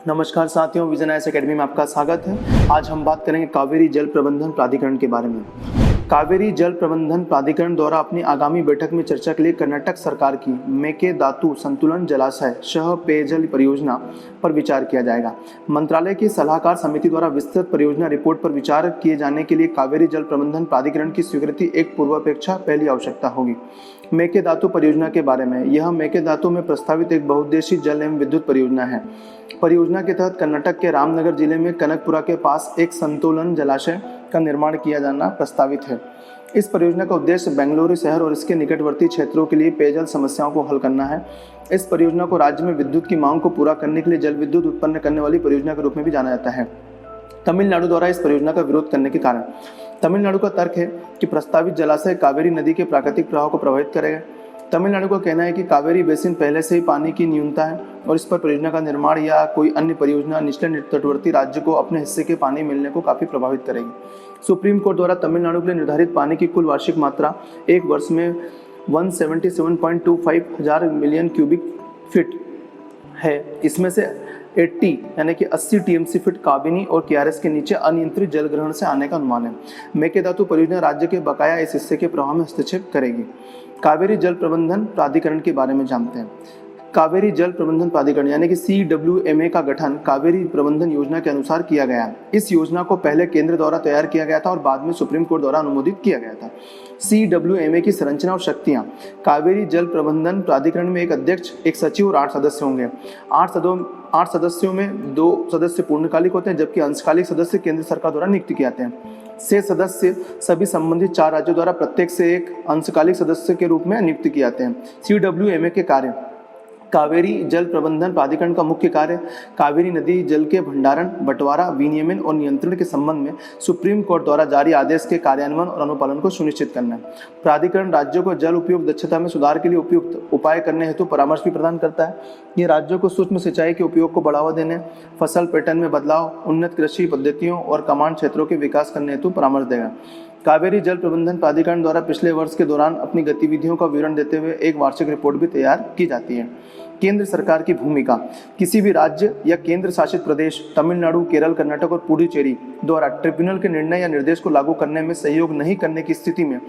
नमस्कार साथियों, vision IAS academy में आपका स्वागत है। आज हम बात करेंगे कावेरी जल प्रबंधन प्राधिकरण के बारे में। कावेरी जल प्रबंधन प्राधिकरण द्वारा अपनी आगामी बैठक में चर्चा के लिए कर्नाटक सरकार की मेकेदातु संतुलन जलाशय सह पेयजल परियोजना पर विचार किया जाएगा। मंत्रालय की सलाहकार समिति द्वारा विस्तृत परियोजना रिपोर्ट पर विचार किए जाने के लिए कावेरी जल प्रबंधन प्राधिकरण की स्वीकृति एक पूर्वापेक्षा पहली आवश्यकता होगी। मेकेदातु परियोजना के बारे में, यह मेकेदातु में प्रस्तावित एक बहुउद्देशीय जल एवं विद्युत परियोजना है। परियोजना के तहत कर्नाटक के रामनगर जिले में कनकपुरा के पास एक संतुलन जलाशय का निर्माण किया जाना प्रस्तावित है। इस परियोजना का उद्देश्य बेंगलुरु शहर और इसके निकटवर्ती क्षेत्रों के लिए पेयजल समस्याओं को हल करना है। इस परियोजना को राज्य में विद्युत की मांग को पूरा करने के लिए जल विद्युत उत्पन्न करने वाली परियोजना के रूप में भी जाना जाता है। तमिलनाडु द्वारा इस परियोजना का विरोध करने के कारण, तमिलनाडु का तर्क है कि प्रस्तावित जलाशय कावेरी नदी के प्राकृतिक प्रवाह को प्रभावित करेगा। तमिलनाडु का कहना है कि कावेरी बेसिन पहले से ही पानी की न्यूनता है और इस पर परियोजना का निर्माण या कोई अन्य परियोजना निचले तटवर्ती राज्य को अपने हिस्से के पानी मिलने को काफी प्रभावित करेगी। सुप्रीम कोर्ट द्वारा तमिलनाडु के लिए निर्धारित पानी की कुल वार्षिक मात्रा एक वर्ष में 177.25 हजार मिलियन क्यूबिक फीट है। इसमें से 80 यानी कि 80 टीएमसी फीट काबिनी और केआरएस के नीचे अनियंत्रित जल ग्रहण से आने का अनुमान है। मेकेदातु परियोजना राज्य के बकाया इस हिस्से के प्रवाह में हस्तक्षेप करेगी। कावेरी जल प्रबंधन प्राधिकरण के बारे में जानते हैं। कावेरी जल प्रबंधन प्राधिकरण यानी कि CWMA का गठन कावेरी प्रबंधन योजना के अनुसार किया गया। इस योजना को पहले केंद्र द्वारा तैयार किया गया था और बाद में सुप्रीम कोर्ट द्वारा अनुमोदित किया गया था। CWMA की संरचना और शक्तियां, कावेरी जल प्रबंधन प्राधिकरण में एक अध्यक्ष, एक सचिव और 8 सदस्य होंगे। 8 सदस्यों में 2 सदस्य पूर्णकालिक होते हैं, जबकि अंशकालिक सदस्य केंद्र सरकार द्वारा नियुक्त किए जाते हैं। 6 सदस्य सभी संबंधित 4 राज्यों द्वारा प्रत्येक से एक अंशकालिक सदस्य के रूप में नियुक्त किए जाते हैं। CWMA के कार्य, कावेरी जल प्रबंधन प्राधिकरण का मुख्य कार्य कावेरी नदी जल के भंडारण, बंटवारा, विनियमन और नियंत्रण के संबंध में सुप्रीम कोर्ट द्वारा जारी आदेश के कार्यान्वयन और अनुपालन को सुनिश्चित करना है। प्राधिकरण राज्यों को जल उपयोग दक्षता में सुधार के लिए उपयुक्त उपाय करने हेतु परामर्श भी प्रदान करता है। ये राज्यों को सूक्ष्म सिंचाई के उपयोग को बढ़ावा देने, फसल पैटर्न में बदलाव, उन्नत कृषि पद्धतियों और कमांड क्षेत्रों के विकास करने हेतु परामर्श देगा। कावेरी जल प्रबंधन प्राधिकरण द्वारा पिछले वर्ष के दौरान अपनी गतिविधियों का विवरण देते हुए एक वार्षिक रिपोर्ट भी तैयार की जाती है। केंद्र सरकार की भूमिका, किसी भी राज्य या केंद्र शासित प्रदेश, तमिलनाडु, केरल, कर्नाटक और पुडुचेरी द्वारा ट्रिब्यूनल के निर्णय या निर्देश को लागू करने में सहयोग नहीं करने की स्थिति में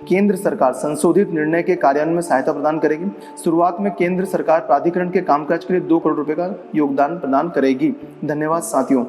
केंद्र सरकार संशोधित निर्णय के कार्यान्वयन में सहायता प्रदान करेगी। शुरुआत में केंद्र सरकार प्राधिकरण के कामकाज के लिए 2 करोड़ रुपए का योगदान प्रदान करेगी। धन्यवाद साथियों।